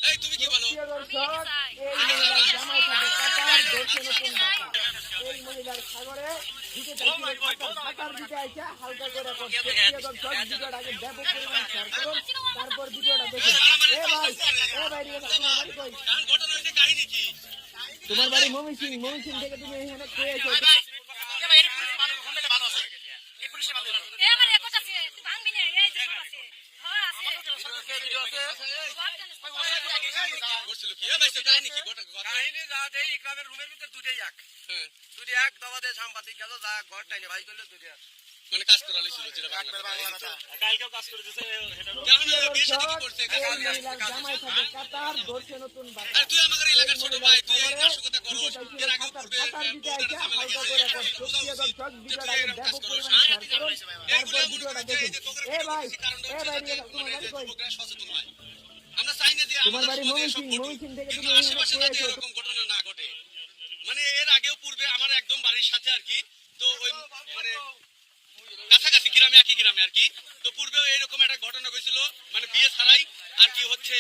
এই তুমি কি বলো? এই মহিলার জামাই থাকে কাতার, ধরছে নতুন ঢাকা। এই মহিলার সাগরে দিতে কাতার দিতে আইসা হালকা করে করছে। প্রিয় দর্শক, ভিডিওটা আগে ব্যাপক পরিমাণ শেয়ার করুন, তারপর ভিডিওটা দেখুন। এ ভাই তোমার বাড়ি কই? ঘটনা হচ্ছে কাহিনী কি? তোমার বাড়ি ময়মনসিং থেকে তুমি এখানে কে এসো? মানে কাজ করা ছিল যেটা কালকেও কাজ করে দিয়েছে। জামাই থাকে কাতার, ধরছে নতুন বাচ্চা। তুই আমাদের এলাকার ছোট ভাই, তুই এই নাশকতা করো। এর আগে কাতার দিতে আইসা হালকা করে করছে। প্রিয় দর্শক, ভিডিওটা আগে ব্যাপক পরিমাণ শেয়ার করুন, তারপর ভিডিওটা দেখুন। এ ভাই তোমার বাড়ি কই? সচেতন হয়। আমরা চাই না যে তোমার বাড়ি ময়মনসিং থেকে তুমি এখানে কে এসো? এরকম ঘটনা না ঘটে। মানে এর আগেও পূর্বে আমার একদম বাড়ির সাথে আর কি, তো ওই মানে কাছাকাছি গ্রামে, একই গ্রামে আর কি, তো পূর্বেও এরকম একটা ঘটনা হয়েছিল। মানে বিয়ে ছাড়াই আর কি হচ্ছে,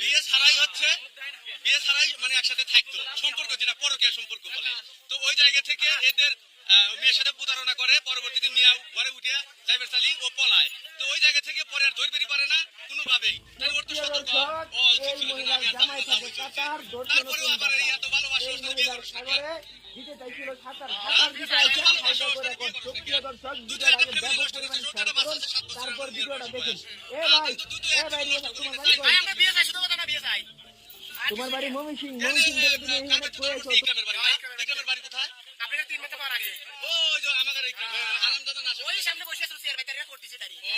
বিয়ে ছাড়াই মানে একসাথে থাকতো, সম্পর্ক যেটা পরকীয়া সম্পর্ক বলে। তো ওই জায়গা থেকে এদের মেয়ের সাথে প্রতারণা করে, পরবর্তীতে নিয়ে ঘরে উঠে যাইবার চালি ও পলায়। তো ওই জায়গা থেকে পরে আর ধরে বেরিয়ে পারে না কোনোভাবেই। ওর তো সতর্ক জামাই থাকে কাতার, ধরছে নতুন বাচ্চা। এত ভালোবাসা এই মহিলার সাগরে দিতে চাইছিল সাঁতার দিতে আইসা হালকা করে করছে। প্রিয় দর্শক, ভিডিওটা আগে ব্যাপক পরিমাণ শেয়ার করুন, তারপর ভিডিওটা দেখুন। এ ভাই তোমার বাড়ি কই? আমরা বিয়ে চাই, শুধু কথা না, বিয়ে চাই। তোমার বাড়ি ময়মনসিং থেকে তুমি এখানে কে এসো? গ্রামের বাড়ি না? গ্রামের বাড়ি কোথায়? আপনার 3 মিনিট পর আগে ওই যে আমাদের এই গ্রামে আরামদাদা না, ওই সামনে বসে আছে চেয়ার বাইরে করতেছে দাঁড়িয়ে। ও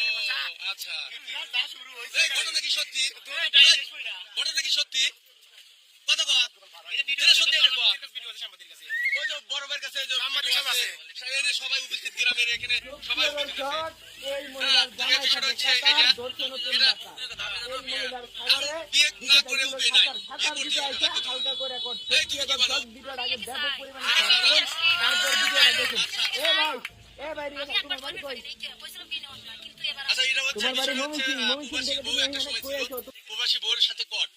আচ্ছা, দা শুরু হইছে। এই ঘটনা কি সত্যি? ঘটনা কি সত্যি? কত কয় এটা সত্যি? এটা কয় ভিডিও আছে আমাদের কাছে, ওই যে বড় ভাইয়ের কাছে যে সাংবাদিক আছে, এখানে সবাই উপস্থিত, গ্রামের এখানে সবাই উপস্থিত আছে। এই মহিলার জামাই থাকে কাতার, ধরছে নতুন বাচ্চা। এই মহিলার সাগরে দিতে চাইছিল সাঁতার দিতে আইসা হালকা করে করছে। প্রিয় দর্শক, ভিডিওটা আগে ব্যাপক পরিমাণ শেয়ার করুন, তারপর ভিডিওটা দেখুন। এ ভাই তোমার বাড়ি কই? আচ্ছা, এটা হচ্ছে তোমার বাড়ি ময়মনসিং থেকে তুমি এখানে কে এসো? প্রবাসী বউয়ের সাথে কট